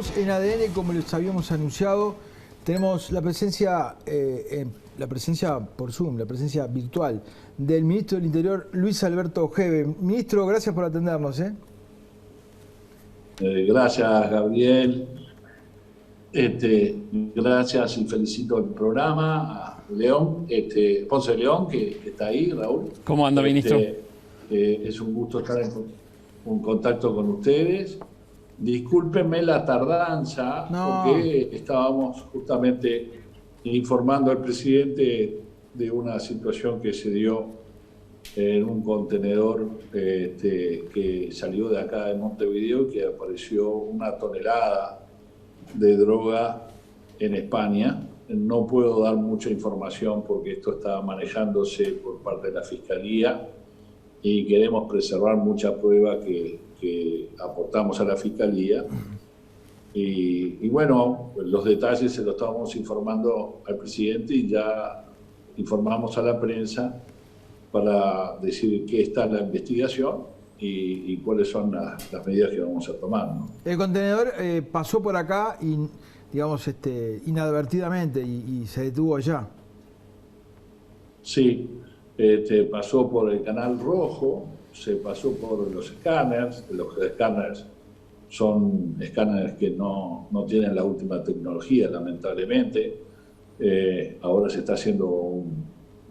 tenemos en ADN, como les habíamos anunciado, tenemos la presencia por Zoom, la presencia virtual del ministro del Interior, Luis Alberto Ojeve. Ministro, gracias por atendernos. Gracias, Gabriel. Gracias y felicito el programa a León, Ponce de León, que está ahí, Raúl. ¿Cómo anda, ministro? Es un gusto estar en contacto con ustedes. Discúlpenme la tardanza, porque estábamos justamente informando al presidente de una situación que se dio en un contenedor que salió de acá de Montevideo y que apareció una tonelada de droga en España. No puedo dar mucha información porque esto está manejándose por parte de la Fiscalía y queremos preservar mucha prueba que aportamos a la Fiscalía. Y bueno, los detalles se los estábamos informando al presidente y ya informamos a la prensa para decir qué está en la investigación y cuáles son las medidas que vamos a tomar, ¿no? El contenedor pasó por acá y, digamos, inadvertidamente y se detuvo allá. Sí, pasó por el Canal Rojo, se pasó por los escáneres. Los escáneres son escáneres que no tienen la última tecnología, lamentablemente. Ahora se está haciendo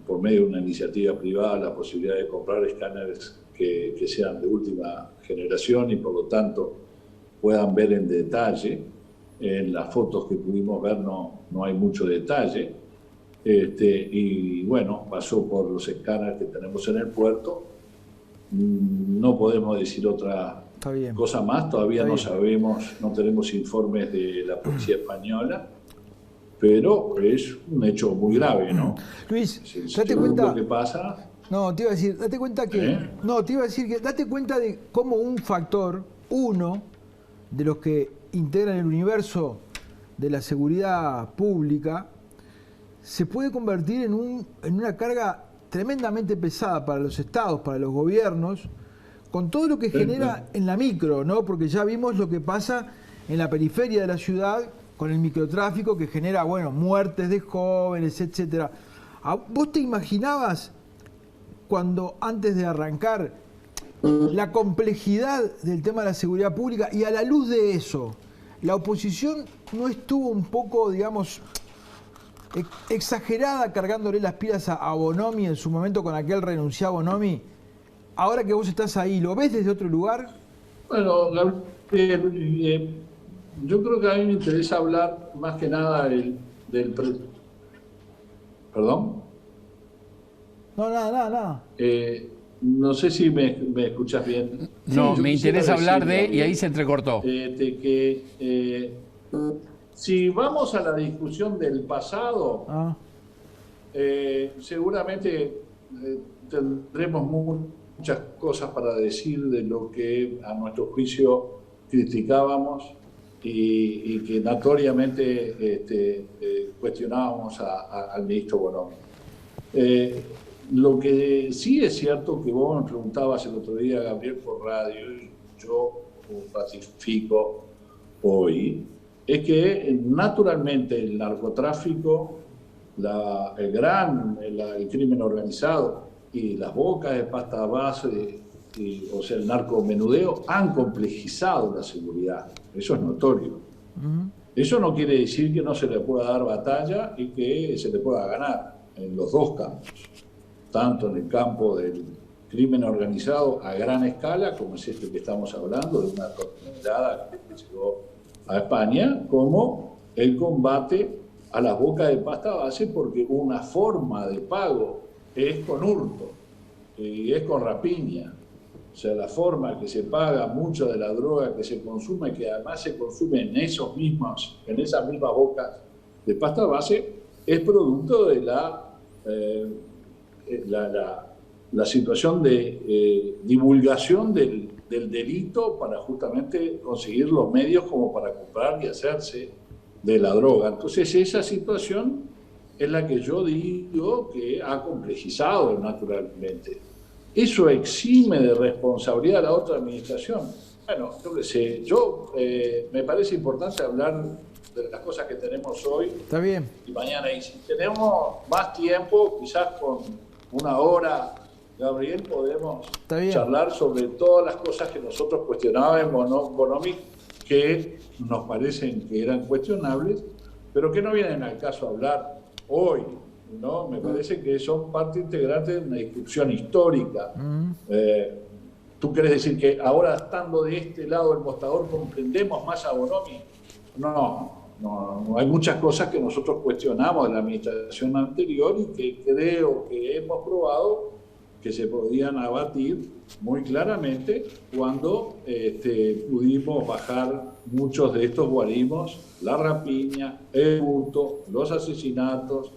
por medio de una iniciativa privada la posibilidad de comprar escáneres que sean de última generación y por lo tanto puedan ver en detalle. En las fotos que pudimos ver no hay mucho detalle. Y bueno, pasó por los escáneres que tenemos en el puerto. No podemos decir otra cosa más, todavía no sabemos, no tenemos informes de la policía española, pero es un hecho muy grave, ¿no? Luis, date cuenta. Lo que pasa. No, te iba a decir, date cuenta que. No, te iba a decir que date cuenta de cómo un factor, uno de los que integran el universo de la seguridad pública, se puede convertir en una carga tremendamente pesada para los estados, para los gobiernos, con todo lo que genera en la micro, ¿no? Porque ya vimos lo que pasa en la periferia de la ciudad con el microtráfico que genera, bueno, muertes de jóvenes, etcétera. ¿Vos te imaginabas cuando antes de arrancar la complejidad del tema de la seguridad pública y a la luz de eso, la oposición no estuvo un poco, digamos, exagerada cargándole las pilas a Bonomi en su momento con aquel renunciá a Bonomi? Ahora que vos estás ahí, ¿lo ves desde otro lugar? Bueno, Gabriel, yo creo que a mí me interesa hablar más que nada ¿Perdón? No, nada. No sé si me escuchas bien. No, sí, me interesa hablar y ahí se entrecortó. Si vamos a la discusión del pasado, seguramente tendremos muchas cosas para decir de lo que a nuestro juicio criticábamos y que notoriamente cuestionábamos al ministro Bonomi. Lo que sí es cierto que vos me preguntabas el otro día, Gabriel, por radio, y yo ratifico hoy, es que naturalmente el narcotráfico, el crimen organizado y las bocas de pasta base, o sea, el narcomenudeo, han complejizado la seguridad. Eso es notorio. Eso no quiere decir que no se le pueda dar batalla y que se le pueda ganar en los dos campos, tanto en el campo del crimen organizado a gran escala, como es este que estamos hablando, de una tonelada que llegó a España, como el combate a las bocas de pasta base, porque una forma de pago es con hurto y es con rapiña. O sea, la forma que se paga mucha de la droga que se consume, que además se consume en esas mismas bocas de pasta base, es producto de la situación de divulgación del delito para justamente conseguir los medios como para comprar y hacerse de la droga. Entonces esa situación es la que yo digo que ha complejizado naturalmente. Eso exime de responsabilidad a la otra administración. Bueno, yo qué sé, me parece importante hablar de las cosas que tenemos hoy. Está bien. Y mañana. Y si tenemos más tiempo, quizás con una hora, Gabriel, podemos charlar sobre todas las cosas que nosotros cuestionábamos, Bonomi, que nos parecen que eran cuestionables, pero que no vienen al caso a hablar hoy, ¿no? Me parece que son parte integrante de una discusión histórica. ¿Tú querés decir que ahora, estando de este lado del mostrador, comprendemos más a Bonomi? No, hay muchas cosas que nosotros cuestionamos de la administración anterior y que creo que hemos probado que se podían abatir muy claramente cuando pudimos bajar muchos de estos guarismos, la rapiña, el hurto, los asesinatos,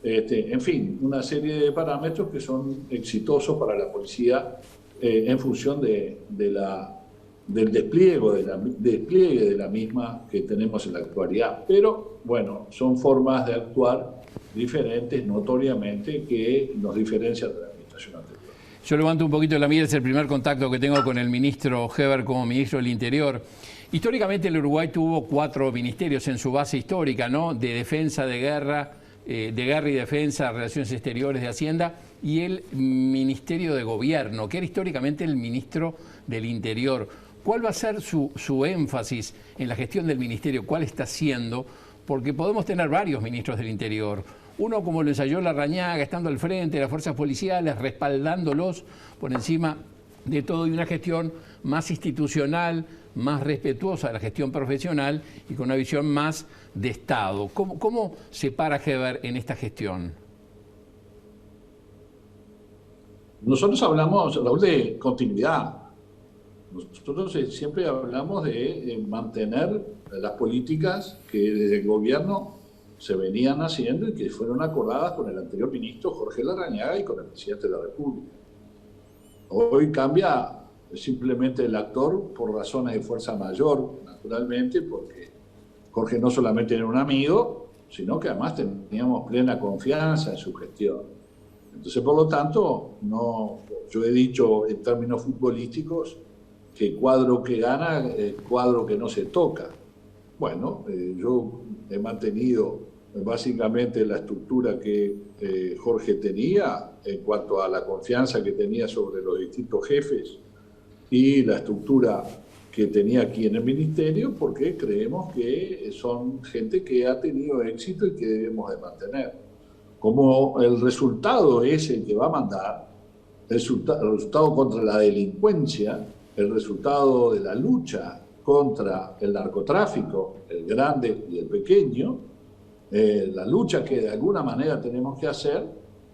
en fin, una serie de parámetros que son exitosos para la policía en función del despliegue de la misma que tenemos en la actualidad. Pero, bueno, son formas de actuar diferentes, notoriamente, que nos diferencian de la administración anterior. Yo levanto un poquito la mira, es el primer contacto que tengo con el ministro Heber como ministro del Interior. Históricamente el Uruguay tuvo 4 ministerios en su base histórica, ¿no? De defensa, de guerra y defensa, relaciones exteriores, de Hacienda, y el Ministerio de Gobierno, que era históricamente el ministro del Interior. ¿Cuál va a ser su énfasis en la gestión del ministerio? ¿Cuál está haciendo? Porque podemos tener varios ministros del Interior. Uno, como lo ensayó Larrañaga, estando al frente de las fuerzas policiales, respaldándolos por encima de todo, y una gestión más institucional, más respetuosa de la gestión profesional y con una visión más de Estado. ¿Cómo se para Heber en esta gestión? Nosotros hablamos, Raúl, de continuidad. Nosotros siempre hablamos de mantener las políticas que desde el gobierno se venían haciendo y que fueron acordadas con el anterior ministro Jorge Larrañaga y con el presidente de la República. Hoy cambia simplemente el actor por razones de fuerza mayor, naturalmente, porque Jorge no solamente era un amigo, sino que además teníamos plena confianza en su gestión. Entonces, por lo tanto, yo he dicho en términos futbolísticos que cuadro que gana, cuadro que no se toca. Bueno, yo he mantenido básicamente la estructura que Jorge tenía en cuanto a la confianza que tenía sobre los distintos jefes y la estructura que tenía aquí en el ministerio, porque creemos que son gente que ha tenido éxito y que debemos de mantener. Como el resultado es el que va a mandar, el resultado contra la delincuencia, el resultado de la lucha contra el narcotráfico, el grande y el pequeño, la lucha que de alguna manera tenemos que hacer,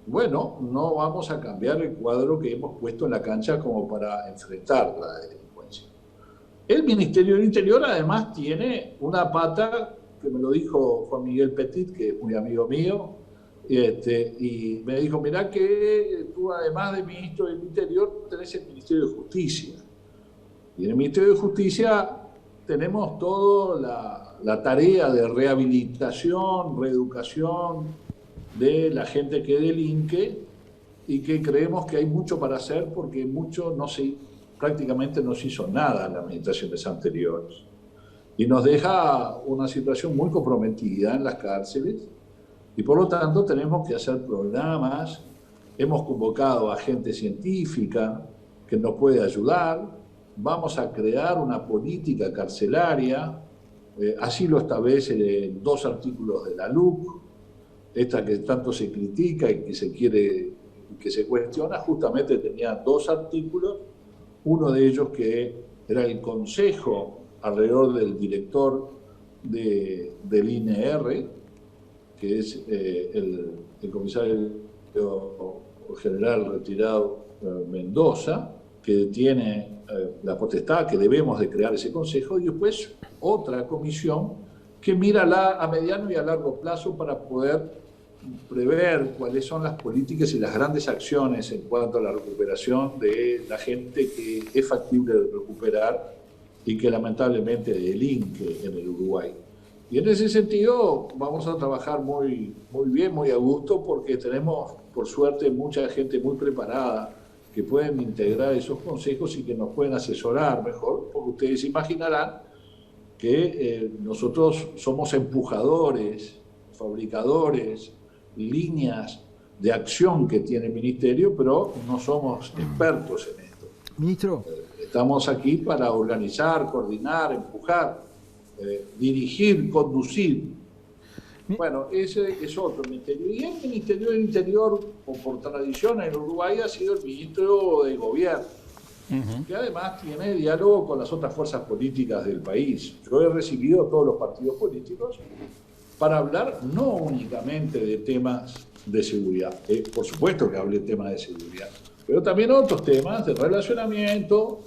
bueno, no vamos a cambiar el cuadro que hemos puesto en la cancha como para enfrentar la delincuencia. El Ministerio del Interior además tiene una pata, que me lo dijo Juan Miguel Petit, que es muy amigo mío, y me dijo, mirá que tú además de ministro del Interior tenés el Ministerio de Justicia. Y en el Ministerio de Justicia tenemos toda la tarea de rehabilitación, reeducación de la gente que delinque y que creemos que hay mucho para hacer porque prácticamente no se hizo nada en las administraciones anteriores. Y nos deja una situación muy comprometida en las cárceles y por lo tanto tenemos que hacer programas. Hemos convocado a gente científica que nos puede ayudar. Vamos a crear una política carcelaria, así lo establece 2 artículos de la LUC, esta que tanto se critica y que se cuestiona, justamente tenía 2 artículos, uno de ellos que era el consejo alrededor del director del INR, que es el comisario general retirado Mendoza, que tiene la potestad, que debemos de crear ese consejo, y después otra comisión que mira a mediano y a largo plazo para poder prever cuáles son las políticas y las grandes acciones en cuanto a la recuperación de la gente que es factible de recuperar y que lamentablemente delinque en el Uruguay. Y en ese sentido vamos a trabajar muy bien, muy a gusto, porque tenemos, por suerte, mucha gente muy preparada que pueden integrar esos consejos y que nos pueden asesorar mejor, porque ustedes imaginarán que nosotros somos empujadores, fabricadores, líneas de acción que tiene el Ministerio, pero no somos expertos en esto. Ministro. Estamos aquí para organizar, coordinar, empujar, dirigir, conducir. Bueno, ese es otro ministerio. Y el Ministerio del Interior, por tradición en Uruguay, ha sido el ministro de Gobierno, que además tiene diálogo con las otras fuerzas políticas del país. Yo he recibido a todos los partidos políticos para hablar no únicamente de temas de seguridad, por supuesto que hable de temas de seguridad, pero también otros temas de relacionamiento,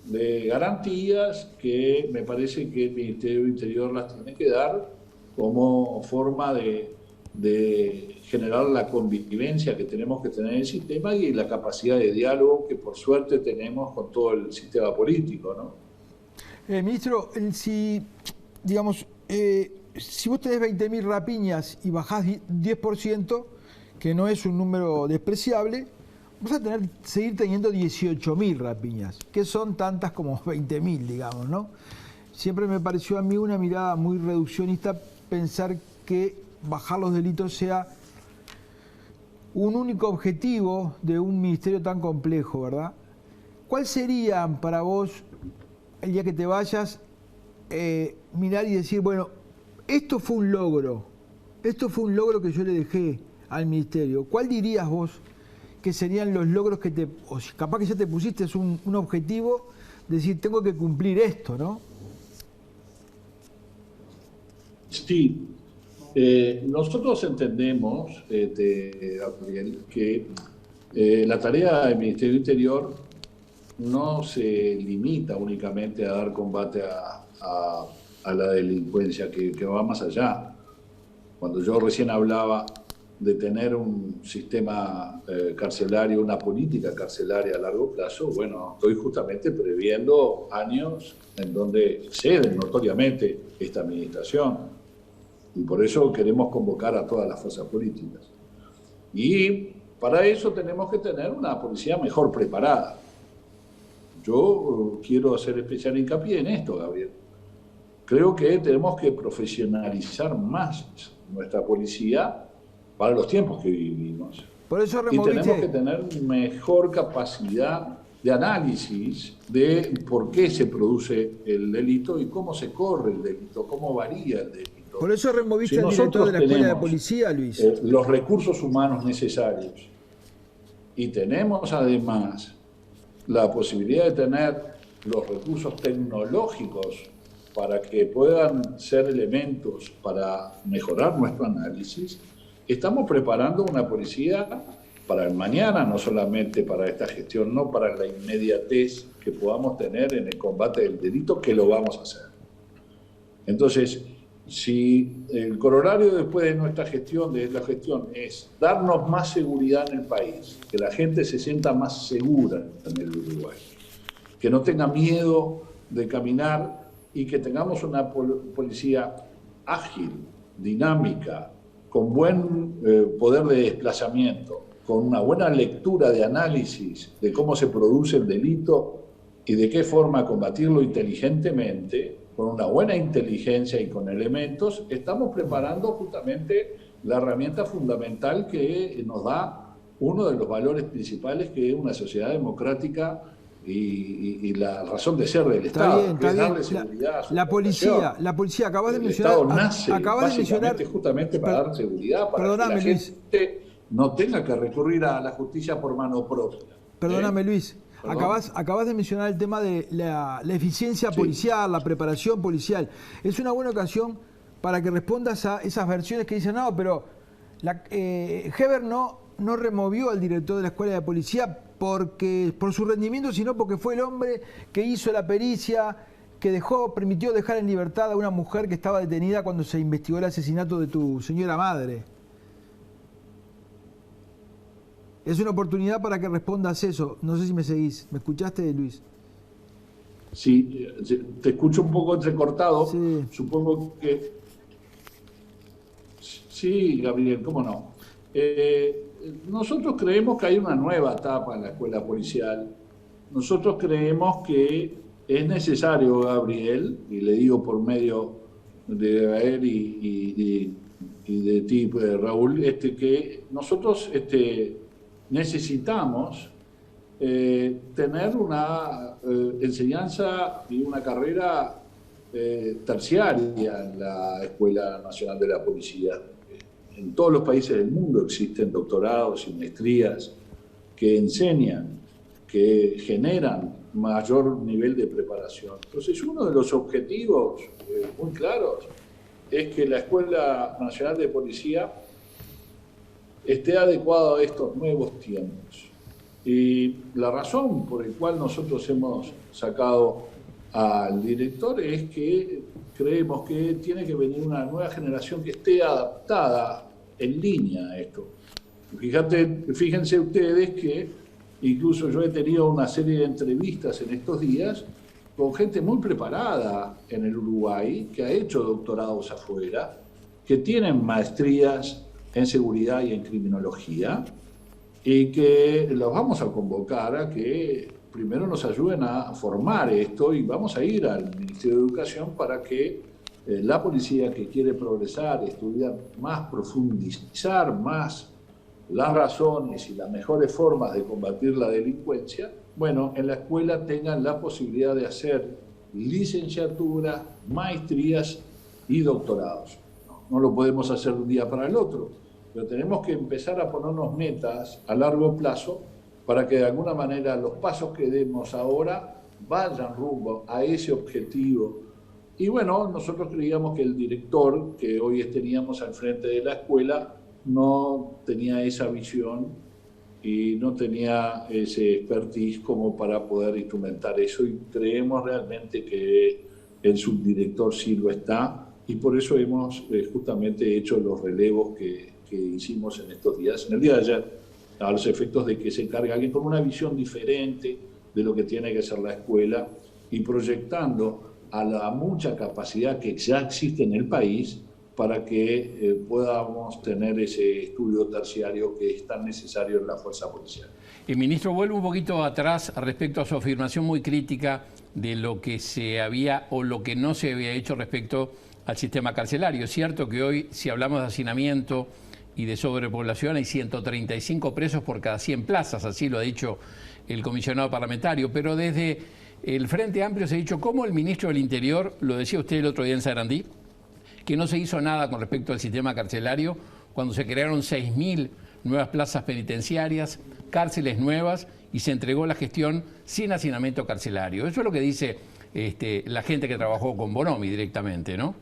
de garantías, que me parece que el Ministerio del Interior las tiene que dar como forma de generar la convivencia que tenemos que tener en el sistema y la capacidad de diálogo que por suerte tenemos con todo el sistema político, ¿no? Ministro, si vos tenés 20.000 rapiñas y bajás 10%, que no es un número despreciable, vas a seguir teniendo 18.000 rapiñas, que son tantas como 20.000, digamos, ¿no? Siempre me pareció a mí una mirada muy reduccionista pensar que bajar los delitos sea un único objetivo de un ministerio tan complejo, ¿verdad? ¿Cuál sería para vos, el día que te vayas, mirar y decir, bueno, esto fue un logro que yo le dejé al ministerio? ¿Cuál dirías vos que serían los logros que o si capaz que ya te pusiste un objetivo, decir, tengo que cumplir esto, ¿no? Sí, nosotros entendemos, Gabriel, que la tarea del Ministerio del Interior no se limita únicamente a dar combate a la delincuencia, que va más allá. Cuando yo recién hablaba de tener un sistema carcelario, una política carcelaria a largo plazo, bueno, estoy justamente previendo años en donde ceden notoriamente esta administración. Y por eso queremos convocar a todas las fuerzas políticas. Y para eso tenemos que tener una policía mejor preparada. Yo quiero hacer especial hincapié en esto, Gabriel. Creo que tenemos que profesionalizar más nuestra policía para los tiempos que vivimos. Por eso y tenemos que tener mejor capacidad de análisis de por qué se produce el delito y cómo se corre el delito, cómo varía el delito. Por eso removiste al director de la Escuela de Policía, Luis. Los recursos humanos necesarios y tenemos además la posibilidad de tener los recursos tecnológicos para que puedan ser elementos para mejorar nuestro análisis, estamos preparando una policía para el mañana, no solamente para esta gestión, no para la inmediatez que podamos tener en el combate del delito, que lo vamos a hacer. Entonces, si el corolario después de nuestra gestión, de la gestión, es darnos más seguridad en el país, que la gente se sienta más segura en el Uruguay, que no tenga miedo de caminar y que tengamos una policía ágil, dinámica, con buen poder de desplazamiento, con una buena lectura de análisis de cómo se produce el delito y de qué forma combatirlo inteligentemente, con una buena inteligencia y con elementos, estamos preparando justamente la herramienta fundamental que nos da uno de los valores principales, que es una sociedad democrática y la razón de ser del Estado, que es darle seguridad a su población. La policía, acabas de mencionar... El Estado nace básicamente justamente para dar seguridad, para que la gente no tenga que recurrir a la justicia por mano propia. Perdóname, Luis. Acabas de mencionar el tema de la eficiencia policial, la preparación policial. Es una buena ocasión para que respondas a esas versiones que dicen, no, pero Heber no removió al director de la Escuela de Policía por su rendimiento, sino porque fue el hombre que hizo la pericia, que permitió dejar en libertad a una mujer que estaba detenida cuando se investigó el asesinato de tu señora madre. Es una oportunidad para que respondas eso. No sé si me seguís. ¿Me escuchaste, Luis? Sí, te escucho un poco entrecortado. Sí. Supongo que... Sí, Gabriel, cómo no. nosotros creemos que hay una nueva etapa en la escuela policial. Nosotros creemos que es necesario, Gabriel, y le digo por medio de Gael y de ti, Raúl, que nosotros necesitamos tener una enseñanza y una carrera terciaria en la Escuela Nacional de la Policía. En todos los países del mundo existen doctorados y maestrías que enseñan, que generan mayor nivel de preparación. Entonces, uno de los objetivos muy claros es que la Escuela Nacional de Policía esté adecuada a estos nuevos tiempos. Y la razón por la cual nosotros hemos sacado al director es que creemos que tiene que venir una nueva generación que esté adaptada en línea a esto. Fíjense ustedes que incluso yo he tenido una serie de entrevistas en estos días con gente muy preparada en el Uruguay, que ha hecho doctorados afuera, que tienen maestrías en seguridad y en criminología, y que los vamos a convocar a que primero nos ayuden a formar esto, y vamos a ir al Ministerio de Educación para que la policía que quiere progresar, estudiar más, profundizar más las razones y las mejores formas de combatir la delincuencia, bueno, en la escuela tengan la posibilidad de hacer licenciaturas, maestrías y doctorados. No lo podemos hacer de un día para el otro, pero tenemos que empezar a ponernos metas a largo plazo para que de alguna manera los pasos que demos ahora vayan rumbo a ese objetivo. Y bueno, nosotros creíamos que el director que hoy teníamos al frente de la escuela no tenía esa visión y no tenía ese expertise como para poder instrumentar eso, y creemos realmente que el subdirector sí lo está, y por eso hemos justamente hecho los relevos que hicimos en estos días, en el día de ayer, a los efectos de que se encargue alguien con una visión diferente de lo que tiene que ser la escuela y proyectando a la mucha capacidad que ya existe en el país para que podamos tener ese estudio terciario que es tan necesario en la fuerza policial. El ministro, vuelvo un poquito atrás respecto a su afirmación muy crítica de lo que se había o lo que no se había hecho respecto al sistema carcelario. Es cierto que hoy, si hablamos de hacinamiento y de sobrepoblación, hay 135 presos por cada 100 plazas, así lo ha dicho el comisionado parlamentario, pero desde el Frente Amplio se ha dicho, ¿cómo el ministro del Interior, lo decía usted el otro día en Sarandí, que no se hizo nada con respecto al sistema carcelario cuando se crearon 6.000 nuevas plazas penitenciarias, cárceles nuevas, y se entregó la gestión sin hacinamiento carcelario? Eso es lo que dice la gente que trabajó con Bonomi directamente, ¿no?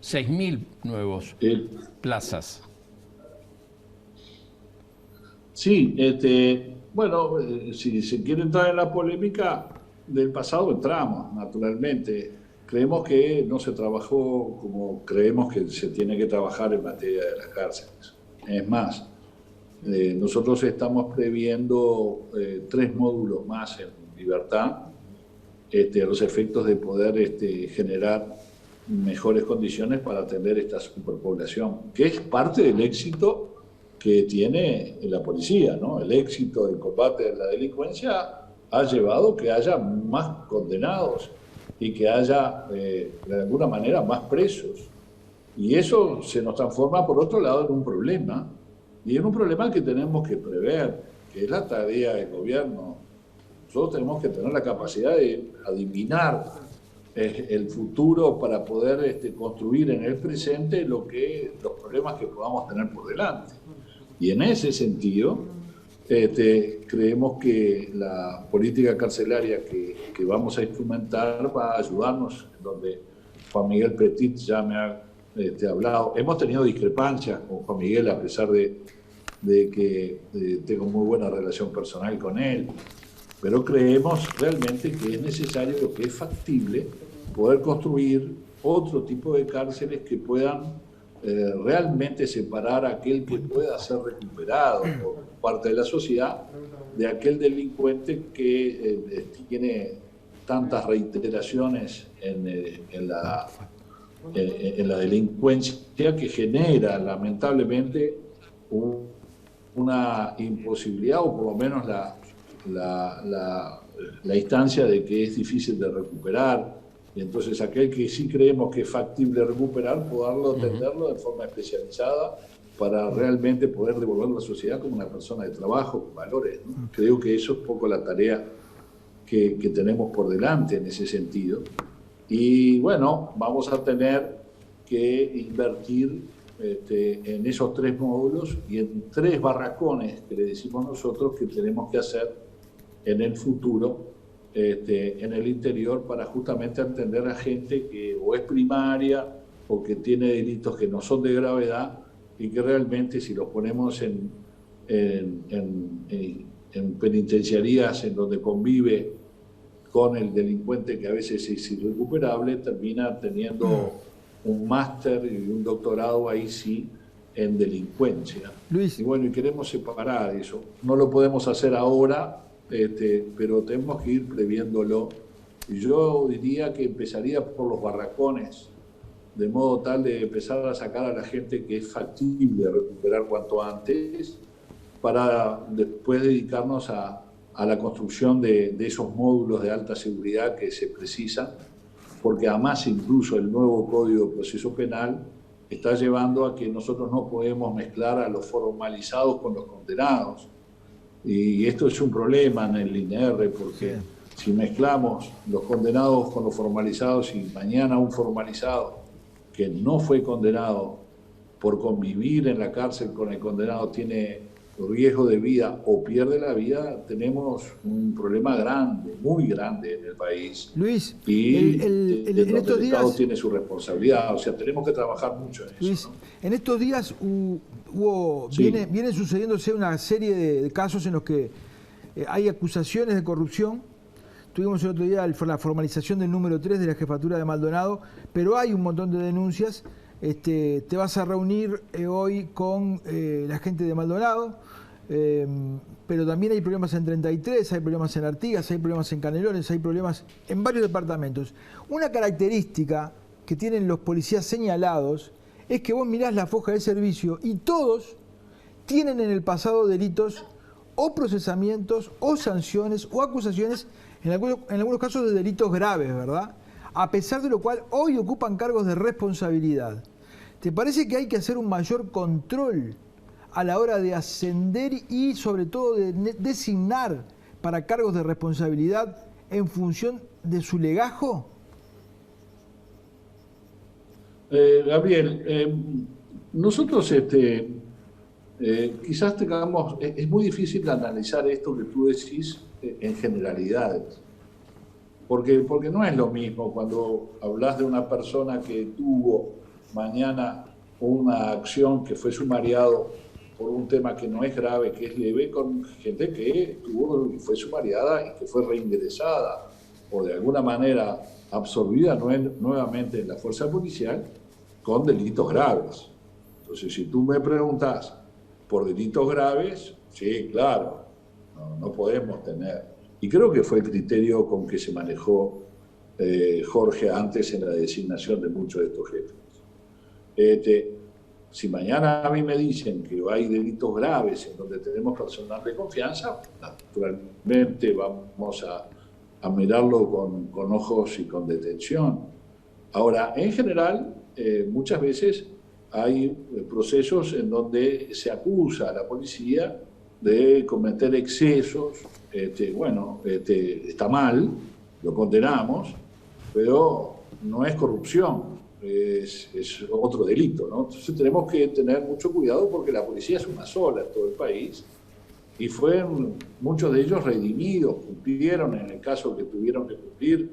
6.000 nuevos plazas. Sí, bueno, si se quiere entrar en la polémica del pasado, entramos, naturalmente. Creemos que no se trabajó como creemos que se tiene que trabajar en materia de las cárceles. Es más, nosotros estamos previendo 3 módulos más en libertad, a los efectos de poder generar mejores condiciones para atender esta superpoblación, que es parte del éxito que tiene la policía, ¿no? El éxito del combate de la delincuencia ha llevado que haya más condenados y que haya, de alguna manera, más presos. Y eso se nos transforma, por otro lado, en un problema, y en un problema que tenemos que prever, que es la tarea del gobierno. Nosotros tenemos que tener la capacidad de adivinar el futuro para poder construir en el presente los problemas que podamos tener por delante. Y en ese sentido, creemos que la política carcelaria que vamos a instrumentar va a ayudarnos, donde Juan Miguel Petit ya me ha hablado. Hemos tenido discrepancias con Juan Miguel, a pesar de que tengo muy buena relación personal con él, pero creemos realmente que es necesario, que es factible, poder construir otro tipo de cárceles que puedan realmente separar a aquel que pueda ser recuperado por parte de la sociedad de aquel delincuente que tiene tantas reiteraciones en la delincuencia, que genera lamentablemente una imposibilidad, o por lo menos la instancia de que es difícil de recuperar, y entonces aquel que sí creemos que es factible recuperar, poderlo atenderlo de forma especializada para realmente poder devolver a la sociedad como una persona de trabajo, con valores, ¿no? Creo que eso es un poco la tarea que tenemos por delante en ese sentido. Y bueno, vamos a tener que invertir en esos 3 módulos y en 3 barracones que le decimos nosotros que tenemos que hacer en el futuro, en el interior, para justamente atender a gente que o es primaria o que tiene delitos que no son de gravedad y que realmente, si los ponemos en penitenciarías en donde convive con el delincuente, que a veces es irrecuperable, termina teniendo un máster y un doctorado ahí sí en delincuencia. Luis. Y bueno, y queremos separar eso. No lo podemos hacer ahora, pero tenemos que ir previéndolo. Y yo diría que empezaría por los barracones, de modo tal de empezar a sacar a la gente que es factible recuperar cuanto antes, para después dedicarnos a la construcción de esos módulos de alta seguridad que se precisan, porque además incluso el nuevo Código de Proceso Penal está llevando a que nosotros no podemos mezclar a los formalizados con los condenados. Y esto es un problema en el INR, porque si mezclamos los condenados con los formalizados y mañana un formalizado que no fue condenado por convivir en la cárcel con el condenado tiene riesgo de vida o pierde la vida, tenemos un problema grande, muy grande en el país. Luis, y en estos el Estado días tiene su responsabilidad, o sea, tenemos que trabajar mucho en Luis, eso, ¿no? En estos días viene sucediéndose una serie de casos en los que hay acusaciones de corrupción. Tuvimos el otro día la formalización del número 3 de la jefatura de Maldonado, pero hay un montón de denuncias. Te vas a reunir hoy con la gente de Maldonado, pero también hay problemas en 33, hay problemas en Artigas, hay problemas en Canelones, hay problemas en varios departamentos. Una característica que tienen los policías señalados es que vos mirás la foja de servicio y todos tienen en el pasado delitos o procesamientos o sanciones o acusaciones, en algunos casos de delitos graves, ¿verdad? A pesar de lo cual hoy ocupan cargos de responsabilidad. ¿Te parece que hay que hacer un mayor control a la hora de ascender y sobre todo de designar para cargos de responsabilidad en función de su legajo? Gabriel, nosotros quizás tengamos, es muy difícil analizar esto que tú decís en generalidades, porque no es lo mismo cuando hablas de una persona que tuvo mañana una acción que fue sumariado por un tema que no es grave, que es leve, con gente que tuvo y fue sumariada y que fue reingresada o de alguna manera absorbida nuevamente en la fuerza policial con delitos graves. Entonces, si tú me preguntas por delitos graves, sí, claro, no podemos tener. Y creo que fue el criterio con que se manejó Jorge antes en la designación de muchos de estos jefes. Si mañana a mí me dicen que hay delitos graves en donde tenemos personal de confianza, naturalmente vamos a mirarlo con ojos y con detención. Ahora, en general, muchas veces hay procesos en donde se acusa a la policía de cometer excesos. Está mal, lo condenamos, pero no es corrupción, es otro delito, ¿no? Entonces tenemos que tener mucho cuidado porque la policía es una sola en todo el país y fueron muchos de ellos redimidos, cumplieron en el caso que tuvieron que cumplir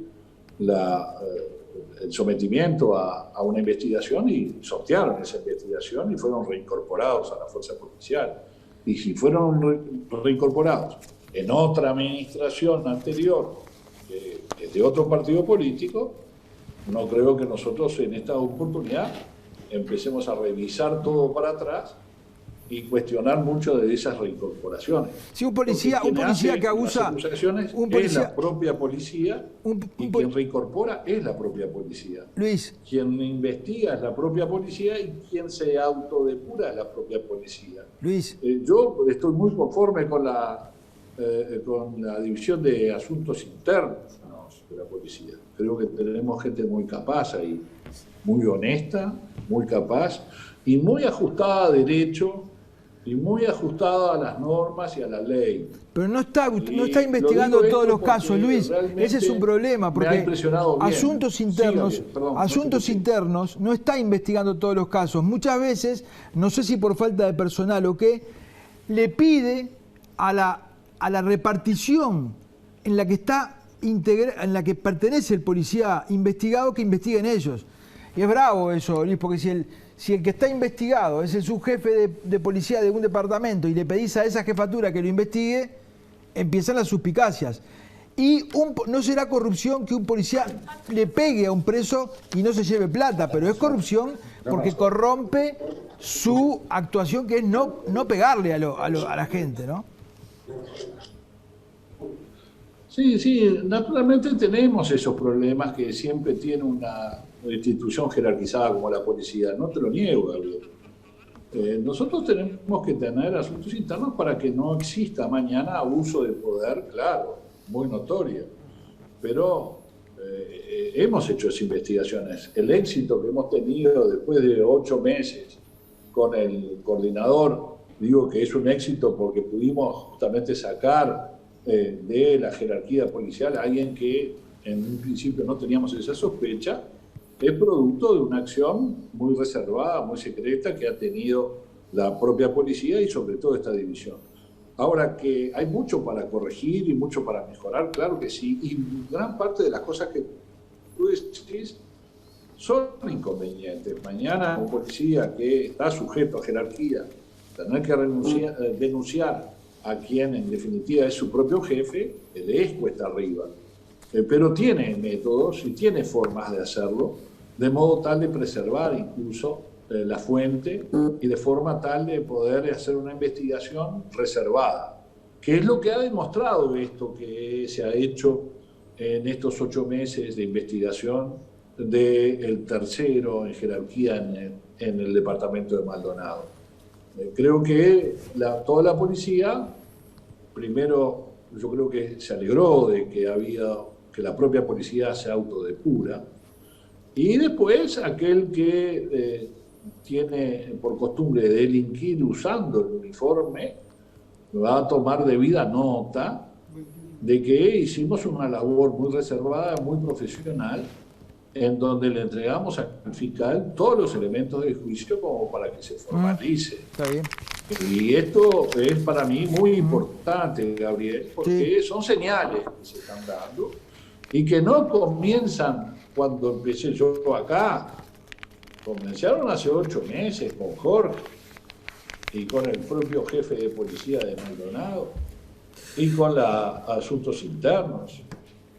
el sometimiento a una investigación y sortearon esa investigación y fueron reincorporados a la fuerza policial. Y si fueron reincorporados en otra administración anterior, de otro partido político, no creo que nosotros en esta oportunidad empecemos a revisar todo para atrás y cuestionar mucho de esas reincorporaciones. Si un policía que abusa... Es la propia policía y quien reincorpora es la propia policía. Luis. Quien investiga es la propia policía y quien se autodepura es la propia policía. Luis. Yo estoy muy conforme con la división de asuntos internos de la policía. Creo que tenemos gente muy capaz ahí, muy honesta, muy capaz y muy ajustada a derecho y muy ajustada a las normas y a la ley. Pero no está investigando todos los casos, Luis. Ese es un problema, porque asuntos internos no está investigando todos los casos. Muchas veces, no sé si por falta de personal o qué, le pide a la repartición en la que en la que pertenece el policía investigado que investiguen ellos. Y es bravo eso, Luis, porque si el que está investigado es el subjefe de policía de un departamento y le pedís a esa jefatura que lo investigue, empiezan las suspicacias. Y no será corrupción que un policía le pegue a un preso y no se lleve plata, pero es corrupción porque corrompe su actuación, que es no pegarle a la gente, ¿no? Sí, naturalmente tenemos esos problemas que siempre tiene una institución jerarquizada como la policía, no te lo niego, Gabriel. Nosotros tenemos que tener asuntos internos para que no exista mañana abuso de poder, claro, muy notorio, pero hemos hecho esas investigaciones. El éxito que hemos tenido después de 8 meses con el coordinador, digo que es un éxito porque pudimos justamente sacar de la jerarquía policial a alguien que en un principio no teníamos esa sospecha, es producto de una acción muy reservada, muy secreta que ha tenido la propia policía y sobre todo esta división. Ahora, que hay mucho para corregir y mucho para mejorar, claro que sí, y gran parte de las cosas que tú decís son inconvenientes. Mañana un policía que está sujeto a jerarquía, tener que denunciar a quien en definitiva es su propio jefe, le es cuesta arriba. Pero tiene métodos y tiene formas de hacerlo, de modo tal de preservar incluso la fuente y de forma tal de poder hacer una investigación reservada, que es lo que ha demostrado esto que se ha hecho en estos 8 meses de investigación del tercero en jerarquía en el departamento de Maldonado. Creo que toda la policía, primero, yo creo que se alegró de que la propia policía se autodepura, y después aquel que tiene por costumbre delinquir usando el uniforme va a tomar debida nota de que hicimos una labor muy reservada, muy profesional, en donde le entregamos al fiscal todos los elementos de juicio como para que se formalice. Está bien. Y esto es para mí muy importante, Gabriel, porque son señales que se están dando y que no comienzan cuando empecé yo acá. Comenzaron hace 8 meses con Jorge y con el propio jefe de policía de Maldonado y con asuntos internos.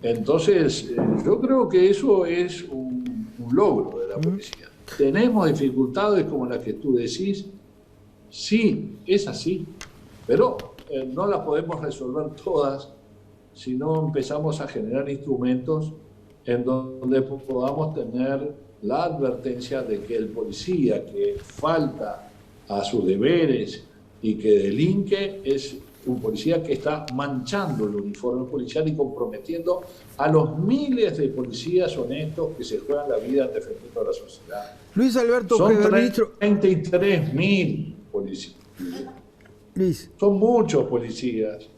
Entonces, yo creo que eso es un logro de la policía. ¿Tenemos dificultades como las que tú decís? Sí, es así, pero no las podemos resolver todas si no empezamos a generar instrumentos en donde podamos tener la advertencia de que el policía que falta a sus deberes y que delinque es un policía que está manchando el uniforme policial y comprometiendo a los miles de policías honestos que se juegan la vida defendiendo a la sociedad. Luis Alberto, son ministro... 33.000 policías. Luis. Son muchos policías.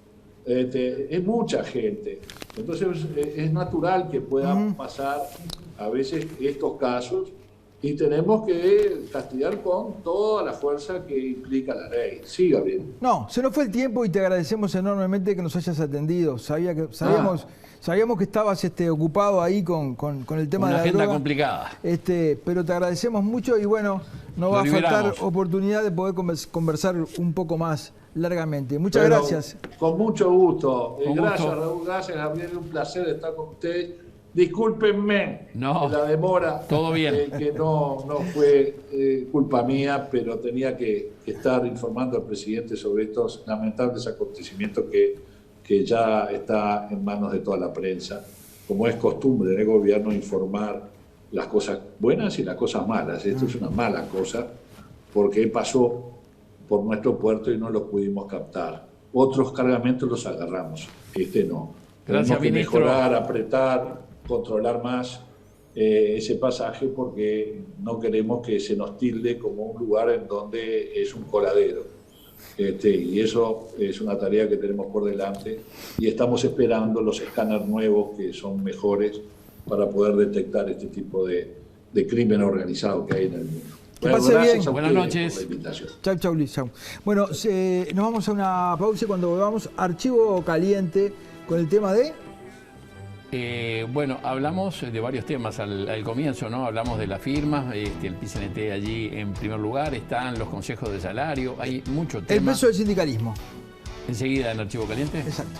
Es mucha gente. Entonces es natural que puedan pasar a veces estos casos y tenemos que castigar con toda la fuerza que implica la ley. Sí, Gabriel. No, se nos fue el tiempo y te agradecemos enormemente que nos hayas atendido. Sabíamos que estabas ocupado ahí con el tema de la droga. Una agenda complicada. Pero te agradecemos mucho y bueno, nos va a faltar oportunidad de poder conversar un poco más largamente. Muchas gracias. Con mucho gusto. Gracias, Raúl. Gracias, Gabriel. Un placer estar con ustedes Discúlpenme la demora. Todo bien. Que no fue culpa mía, pero tenía que estar informando al presidente sobre estos lamentables acontecimientos que ya está en manos de toda la prensa. Como es costumbre del gobierno informar las cosas buenas y las cosas malas. Esto es una mala cosa porque pasó por nuestro puerto y no lo pudimos captar. Otros cargamentos los agarramos, este no. Gracias, Tenemos que ministro. mejorar, apretar, controlar más ese pasaje porque no queremos que se nos tilde como un lugar en donde es un coladero. Y eso es una tarea que tenemos por delante y estamos esperando los escáneres nuevos que son mejores para poder detectar este tipo de crimen organizado que hay en el mundo. Que pase bien. Buenas noches. Chau, chau, Luis. Chau. Bueno, nos vamos a una pausa y cuando volvamos, archivo caliente con el tema de... Bueno, hablamos de varios temas al comienzo, ¿no? Hablamos de las firmas, el PCNT allí en primer lugar, están los consejos de salario, hay mucho tema. El peso del sindicalismo. Enseguida en Archivo Caliente. Exacto.